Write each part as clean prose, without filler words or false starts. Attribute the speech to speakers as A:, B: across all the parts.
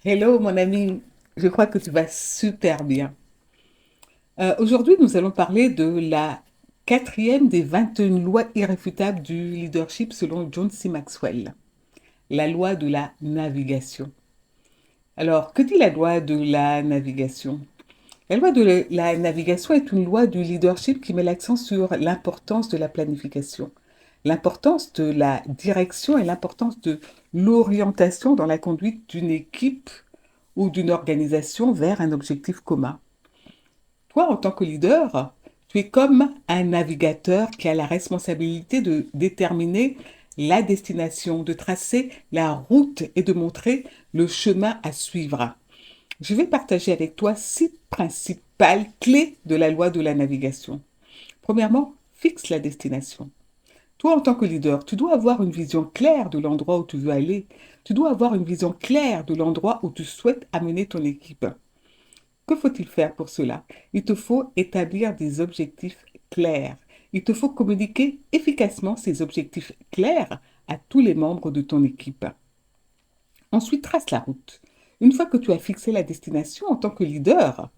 A: Hello mon ami, je crois que tu vas super bien. Aujourd'hui, nous allons parler de la quatrième des 21 lois irréfutables du leadership selon John C. Maxwell, la loi de la navigation. Alors, que dit la loi de la navigation? La loi de la navigation est une loi du leadership qui met l'accent sur l'importance de la planification, l'importance de la direction et l'importance de l'orientation dans la conduite d'une équipe ou d'une organisation vers un objectif commun. Toi, en tant que leader, tu es comme un navigateur qui a la responsabilité de déterminer la destination, de tracer la route et de montrer le chemin à suivre. Je vais partager avec toi 6 principales clés de la loi de la navigation. Premièrement, fixe la destination. Toi, en tant que leader, tu dois avoir une vision claire de l'endroit où tu veux aller. Tu dois avoir une vision claire de l'endroit où tu souhaites amener ton équipe. Que faut-il faire pour cela? Il te faut établir des objectifs clairs. Il te faut communiquer efficacement ces objectifs clairs à tous les membres de ton équipe. Ensuite, trace la route. Une fois que tu as fixé la destination en tant que leader,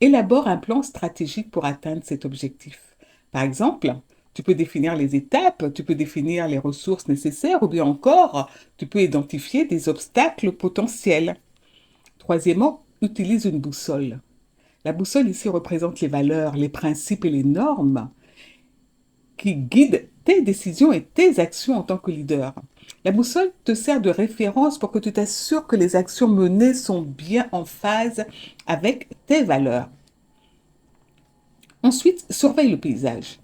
A: élabore un plan stratégique pour atteindre cet objectif. Par exemple, tu peux définir les étapes, tu peux définir les ressources nécessaires ou bien encore, tu peux identifier des obstacles potentiels. Troisièmement, utilise une boussole. La boussole ici représente les valeurs, les principes et les normes qui guident tes décisions et tes actions en tant que leader. La boussole te sert de référence pour que tu t'assures que les actions menées sont bien en phase avec tes valeurs. Ensuite, surveille le paysage.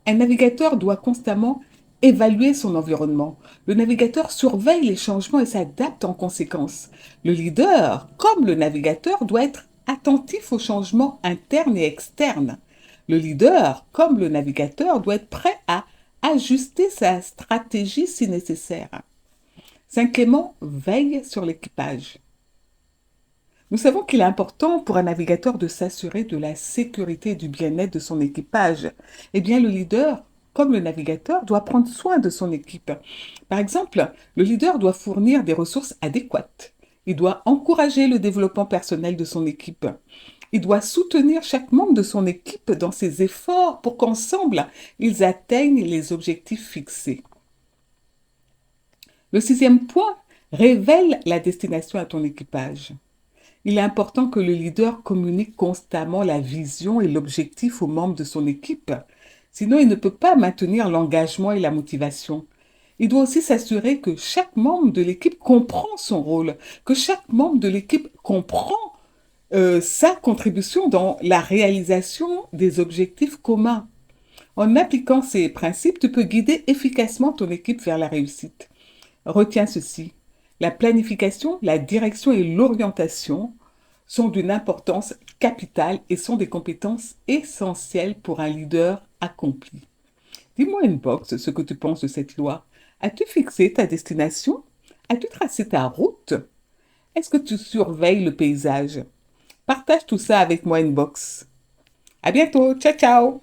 A: Un navigateur doit constamment évaluer son environnement. Le navigateur surveille les changements et s'adapte en conséquence. Le leader, comme le navigateur, doit être attentif aux changements internes et externes. Le leader, comme le navigateur, doit être prêt à ajuster sa stratégie si nécessaire. Cinquièmement, veille sur l'équipage. Nous savons qu'il est important pour un navigateur de s'assurer de la sécurité et du bien-être de son équipage. Eh bien, le leader, comme le navigateur, doit prendre soin de son équipe. Par exemple, le leader doit fournir des ressources adéquates. Il doit encourager le développement personnel de son équipe. Il doit soutenir chaque membre de son équipe dans ses efforts pour qu'ensemble, ils atteignent les objectifs fixés. Le sixième point, révèle la destination à ton équipage. Il est important que le leader communique constamment la vision et l'objectif aux membres de son équipe. Sinon, il ne peut pas maintenir l'engagement et la motivation. Il doit aussi s'assurer que chaque membre de l'équipe comprend son rôle, que chaque membre de l'équipe comprend sa contribution dans la réalisation des objectifs communs. En appliquant ces principes, tu peux guider efficacement ton équipe vers la réussite. Retiens ceci. La planification, la direction et l'orientation sont d'une importance capitale et sont des compétences essentielles pour un leader accompli. Dis-moi inbox ce que tu penses de cette loi. As-tu fixé ta destination? As-tu tracé ta route? Est-ce que tu surveilles le paysage? Partage tout ça avec moi inbox. À bientôt. Ciao, ciao.